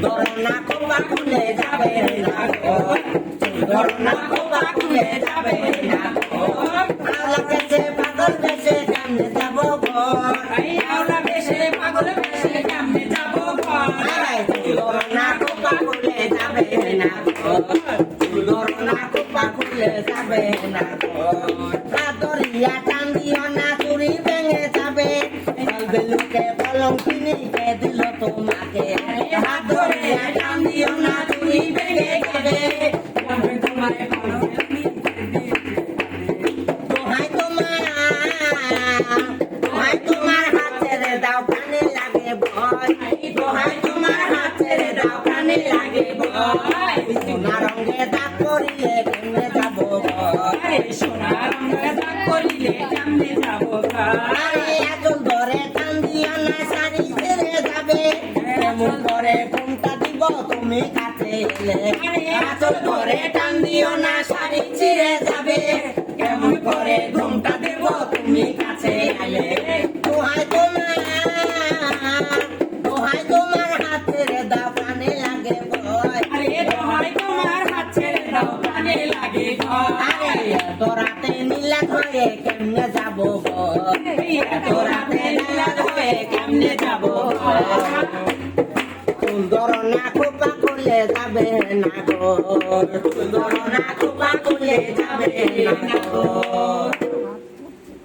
ধরনা Copa খুলে যাবে না গো ধরনা কোপা খুলে যাবে না গো আওলা বেশে পাগল বেশে কেমনে যাবো ঘর আওলা বেশে পাগল বেশে কেমনে যাবো ঘর ধরনা কোপা খুলে যাবে না গো ধরনা কোপা খুলে যাবে না গো দরিয়া টান দিও না চুরি ভেঙে যাবে বেলুকে বলং কিনিকে দিল তোমাকে হাত দরিয়া টান দিও না চুরি ভেঙে যাবে দোহাই তোমার হাত ছেড়ে দাও কানে লাগে ভয় দোহাই তোমার হাত ছেড়ে দাও কানে লাগে ভয় সোনা রঙে দাগ করিলে কেমনে যাবো ঘর সোনা রঙে দাগ করিলে কেমনে যাবো ঘর আরে আজল ধরে টান দিও না শাড়ি ছেড়ে যাবে কেমন করে ঘুমটা দিব তুমি কাছে এলে আজল ধরে টান দিও না শাড়ি ছিঁড়ে যাবে কেমন করে ঘুমটা দেব তুমি কাছে এলে দোহাই তোমার হাত ছেড়ে দাও কানে লাগে ভয় আরে দোহাই তোমার হাত ছেড়ে দাও কানে লাগে ভয় আরে তোরাতে নীলা ধরে কেমনে যাবো ঘর তোরাতে নীলা ধরে কেমনে যাবো ঘর ধরনা কোপা খুলে যাবে না গো ধরনা কোপা খুলে যাবে না গো